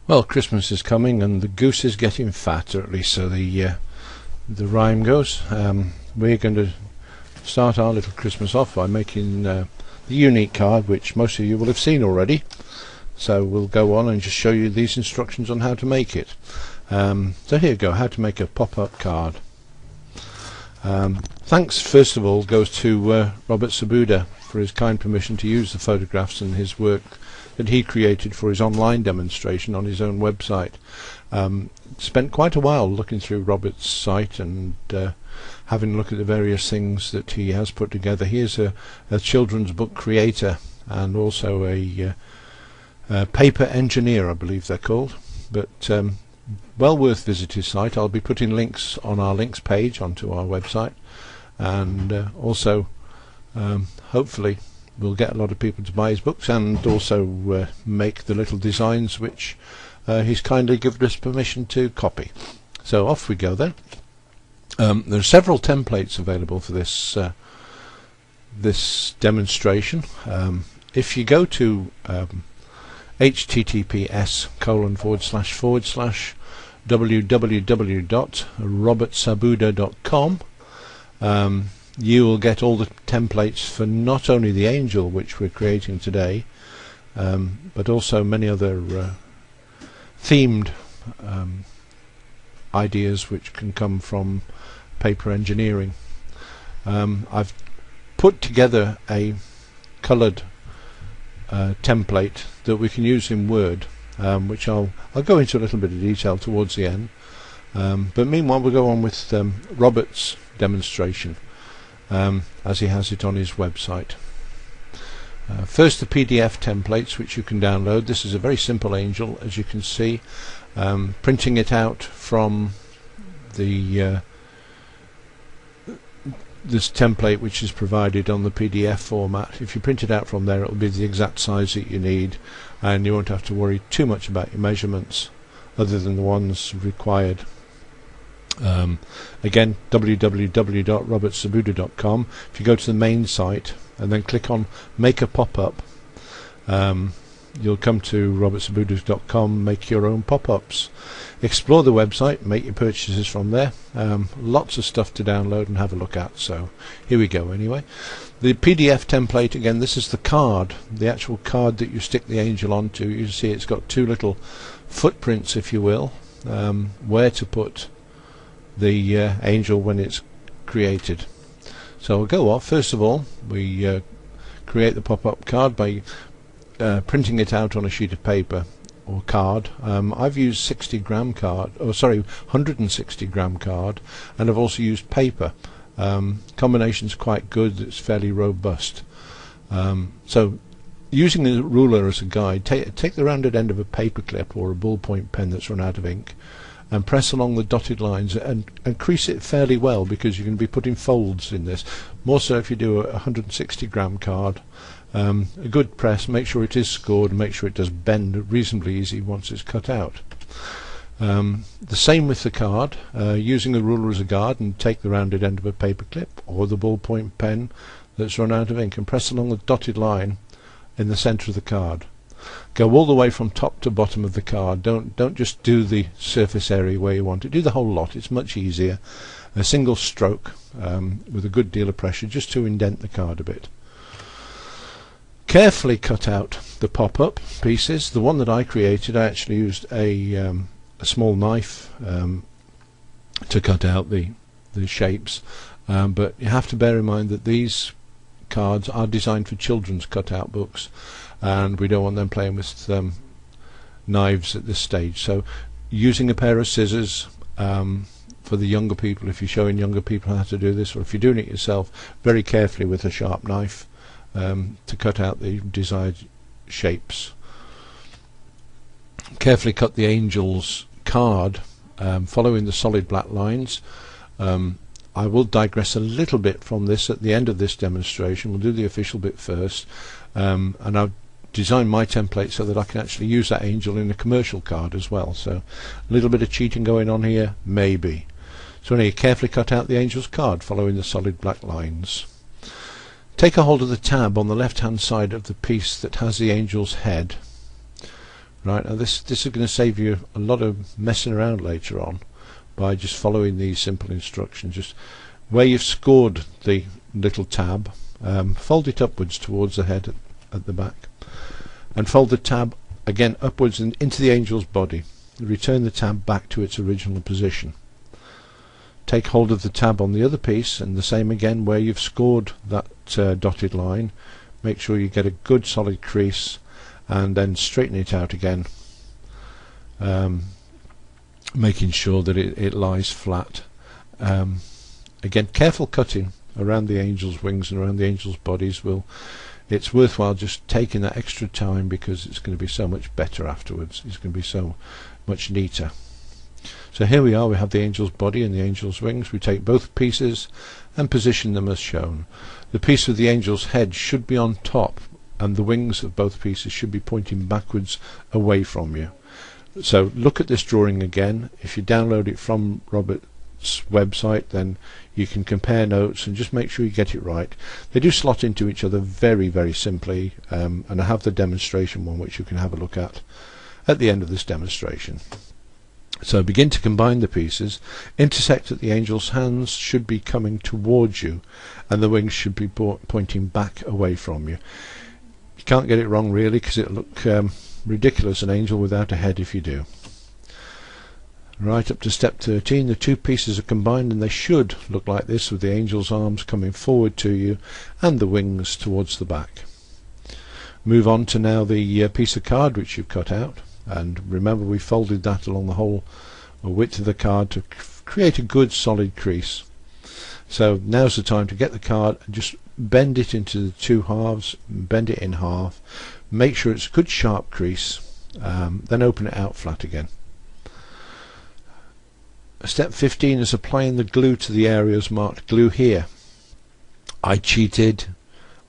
Well, Christmas is coming and the goose is getting fat, or at least so the rhyme goes. We're going to start our little Christmas off by making the unique card, which most of you will have seen already. So we'll go on and just show you these instructions on how to make it. So here you go, how to make a pop-up card. Thanks first of all goes to Robert Sabuda for his kind permission to use the photographs and his work that he created for his online demonstration on his own website. Spent quite a while looking through Robert's site and having a look at the various things that he has put together. He is a children's book creator and also a paper engineer, I believe they're called, but well worth visit his site. I'll be putting links on our links page onto our website, and also hopefully we'll get a lot of people to buy his books and also make the little designs which he's kindly given us permission to copy. So off we go then. There are several templates available for this this demonstration. If you go to https://www.robertsabuda.com, you will get all the templates for not only the angel which we're creating today, but also many other themed ideas which can come from paper engineering. I've put together a coloured template that we can use in Word, which I'll go into a little bit of detail towards the end. But meanwhile we'll go on with Robert's demonstration as he has it on his website. First, the PDF templates which you can download. This is a very simple angel, as you can see. Printing it out from the this template which is provided on the PDF format. If you print it out from there, it will be the exact size that you need, and you won't have to worry too much about your measurements other than the ones required. Again, www.robertsabuda.com. If you go to the main site and then click on Make a Pop-Up, you'll come to robertsabuda.com, make your own pop-ups. Explore the website, make your purchases from there. Lots of stuff to download and have a look at, so here we go anyway. The PDF template, again, this is the card, the actual card that you stick the angel onto. You can see it's got two little footprints, if you will, where to put the angel when it's created. So we'll go off. First of all, we create the pop-up card by printing it out on a sheet of paper or card. I've used 160 gram card, and I've also used paper. Combination's quite good, it's fairly robust. So using the ruler as a guide, take the rounded end of a paper clip or a ballpoint pen that's run out of ink and press along the dotted lines and crease it fairly well, because you're going to be putting folds in this. More so if you do a 160 gram card. A good press, make sure it is scored, and make sure it does bend reasonably easy once it's cut out. The same with the card, using the ruler as a guide, and take the rounded end of a paper clip or the ballpoint pen that's run out of ink and press along the dotted line in the centre of the card. Go all the way from top to bottom of the card. Don't just do the surface area where you want it. Do the whole lot. It's much easier. A single stroke with a good deal of pressure just to indent the card a bit. Carefully cut out the pop-up pieces. The one that I created, I actually used a small knife to cut out the shapes, but you have to bear in mind that these cards are designed for children's cut-out books, and we don't want them playing with knives at this stage. So using a pair of scissors for the younger people, if you're showing younger people how to do this, or if you're doing it yourself, very carefully with a sharp knife to cut out the desired shapes. Carefully cut the angel's card following the solid black lines. I will digress a little bit from this at the end of this demonstration. We'll do the official bit first, and I've designed my template so that I can actually use that angel in a commercial card as well. So a little bit of cheating going on here, maybe. So now you carefully cut out the angel's card following the solid black lines. Take a hold of the tab on the left hand side of the piece that has the angel's head. Right, now this is going to save you a lot of messing around later on by just following these simple instructions. Just where you've scored the little tab, fold it upwards towards the head at the back, and fold the tab again upwards and into the angel's body. Return the tab back to its original position. Take hold of the tab on the other piece, and the same again where you've scored that dotted line. Make sure you get a good solid crease, and then straighten it out again, making sure that it lies flat. Again, careful cutting around the angel's wings and around the angel's bodies it's worthwhile just taking that extra time, because it's going to be so much better afterwards. It's going to be so much neater. So here we are, we have the angel's body and the angel's wings. We take both pieces and position them as shown. The piece with the angel's head should be on top, and the wings of both pieces should be pointing backwards away from you. So look at this drawing again. If you download it from Robert's website, then you can compare notes and just make sure you get it right. They do slot into each other very, very simply, and I have the demonstration one which you can have a look at the end of this demonstration. So begin to combine the pieces. Intersect at the angel's hands should be coming towards you, and the wings should be pointing back away from you. You can't get it wrong really, because it'll look ridiculous, an angel without a head, if you do. Right up to step 13, the two pieces are combined, and they should look like this, with the angel's arms coming forward to you and the wings towards the back. Move on to now the piece of card which you've cut out, and remember we folded that along the whole width of the card to create a good solid crease. So now's the time to get the card and just bend it into the two halves, bend it in half, make sure it's a good sharp crease, then open it out flat again. Step 15 is applying the glue to the areas marked glue here. I cheated.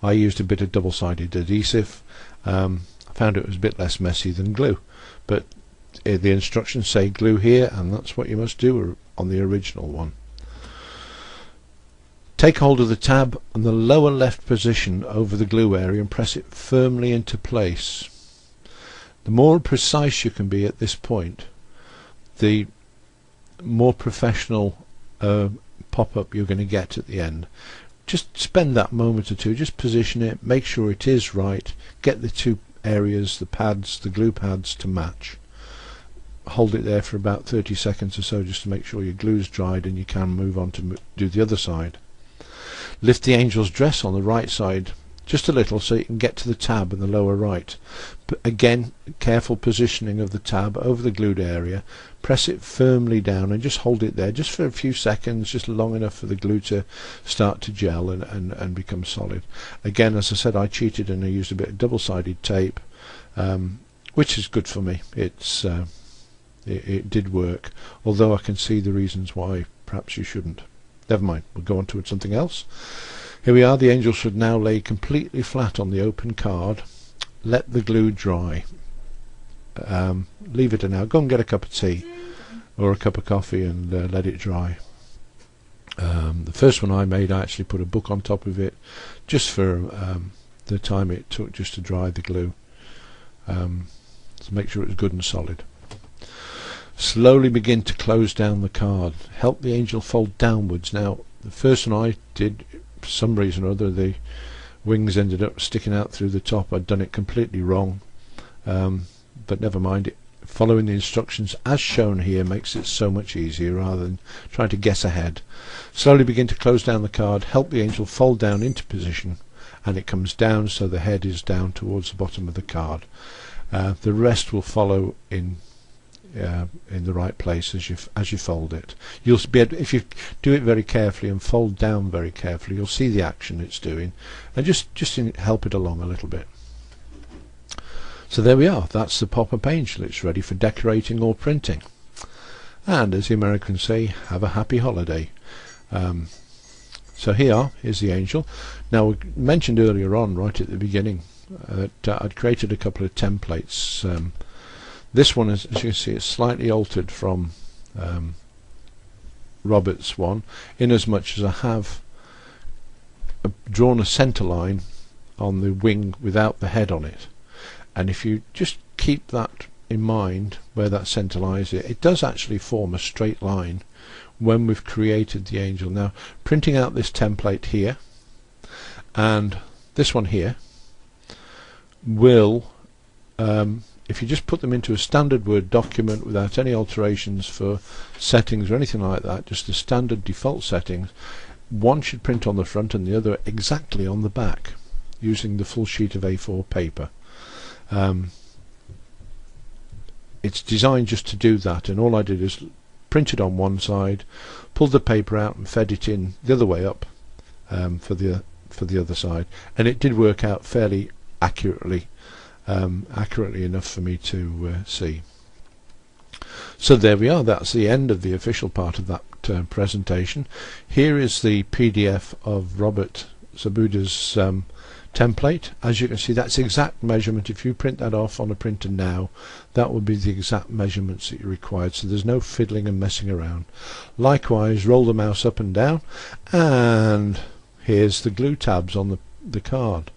I used a bit of double-sided adhesive. I found it was a bit less messy than glue, but the instructions say glue here, and that's what you must do on the original one. Take hold of the tab on the lower left position over the glue area and press it firmly into place. The more precise you can be at this point, the more professional pop-up you're going to get at the end. Just spend that moment or two, just position it, make sure it is right, get the two areas, the pads, the glue pads, to match. Hold it there for about 30 seconds or so just to make sure your glue's dried, and you can move on to do the other side. Lift the angel's dress on the right side just a little so you can get to the tab in the lower right. But again, careful positioning of the tab over the glued area. Press it firmly down and just hold it there just for a few seconds, just long enough for the glue to start to gel and become solid. Again, as I said, I cheated and I used a bit of double-sided tape, which is good for me. It did work, although I can see the reasons why perhaps you shouldn't. Never mind, we'll go on to something else. Here we are, the angel should now lay completely flat on the open card. Let the glue dry. Leave it an hour. Go and get a cup of tea or a cup of coffee and let it dry. The first one I made, I actually put a book on top of it just for the time it took just to dry the glue. So make sure it's good and solid. Slowly begin to close down the card. Help the angel fold downwards. Now, the first one I did, for some reason or other, the wings ended up sticking out through the top. I'd done it completely wrong, but never mind. Following the instructions as shown here makes it so much easier rather than trying to guess ahead. Slowly begin to close down the card. Help the angel fold down into position, and it comes down so the head is down towards the bottom of the card. The rest will follow in the right place as you fold it. You'll be able, if you do it very carefully and fold down very carefully, you'll see the action it's doing, and just help it along a little bit. So there we are. That's the pop-up angel. It's ready for decorating or printing. And as the Americans say, have a happy holiday. So here is the angel. Now, we mentioned earlier on, right at the beginning, that I'd created a couple of templates. This one, as you can see, is slightly altered from Robert's one, in as much as I have drawn a centre line on the wing without the head on it. And if you just keep that in mind where that centre lies here. It does actually form a straight line when we've created the angel. Now, printing out this template here and this one here will, if you just put them into a standard Word document without any alterations for settings or anything like that, just the standard default settings, one should print on the front and the other exactly on the back using the full sheet of A4 paper. It's designed just to do that, and all I did is print it on one side, pulled the paper out and fed it in the other way up for the other side, and it did work out fairly accurately enough for me to see. So there we are, that's the end of the official part of that presentation. Here is the PDF of Robert Sabuda's template. As you can see, that's exact measurement. If you print that off on a printer now, that will be the exact measurements that you required, so there's no fiddling and messing around. Likewise, roll the mouse up and down, and here's the glue tabs on the card.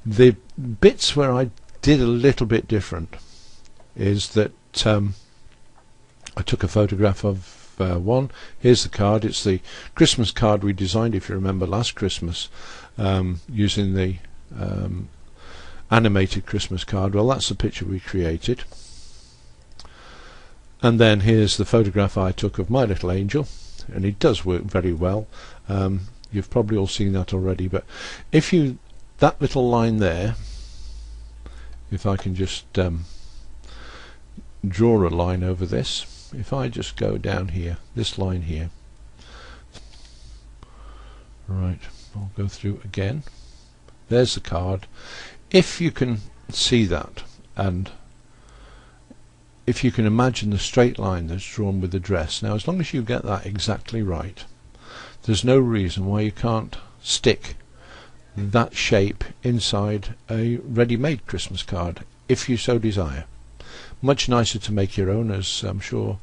The bits where I did a little bit different is that I took a photograph of one. Here's the card. It's the Christmas card we designed, if you remember, last Christmas, using the animated Christmas card. Well, that's the picture we created. And then here's the photograph I took of my little angel, and it does work very well. You've probably all seen that already, but if you, that little line there, if I can just draw a line over this, if I just go down here, this line here, right, I'll go through again. There's the card. If you can see that, and if you can imagine the straight line that's drawn with the dress, now as long as you get that exactly right, there's no reason why you can't stick that shape inside a ready-made Christmas card if you so desire. Much nicer to make your own, as I'm sure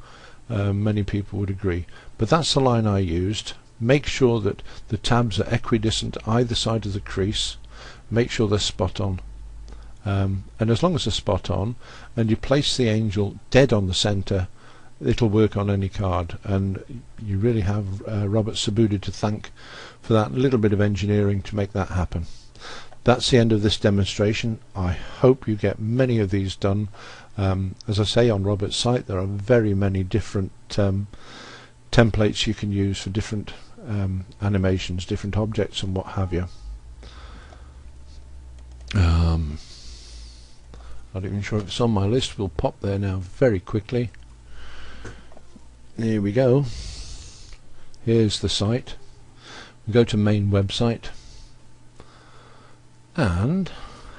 many people would agree, but that's the line I used. Make sure that the tabs are equidistant either side of the crease, make sure they're spot on, and as long as they're spot on and you place the angel dead on the center, it'll work on any card, and you really have Robert Sabuda to thank for that little bit of engineering to make that happen. That's the end of this demonstration. I hope you get many of these done. As I say, on Robert's site there are very many different templates you can use for different animations, different objects and what have you. I'm not even sure if it's on my list. We'll pop there now very quickly. Here we go. Here's the site. We go to main website, and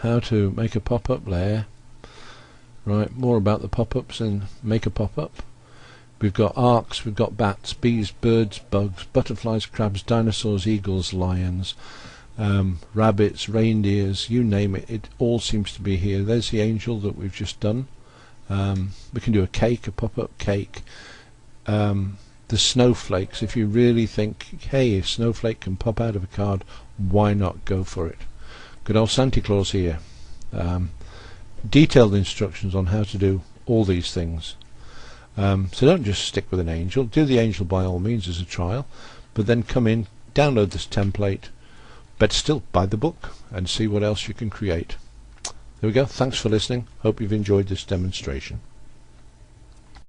how to make a pop-up layer. Right, more about the pop-ups and make a pop-up. We've got arcs, we've got bats, bees, birds, bugs, butterflies, crabs, dinosaurs, eagles, lions, rabbits, reindeers, you name it, it all seems to be here. There's the angel that we've just done. We can do a cake, a pop-up cake. The snowflakes, if you really think, hey, a snowflake can pop out of a card, why not go for it? Good old Santa Claus here. Detailed instructions on how to do all these things. So don't just stick with an angel. Do the angel by all means as a trial, but then come in, download this template, but still buy the book and see what else you can create. There we go. Thanks for listening. Hope you've enjoyed this demonstration.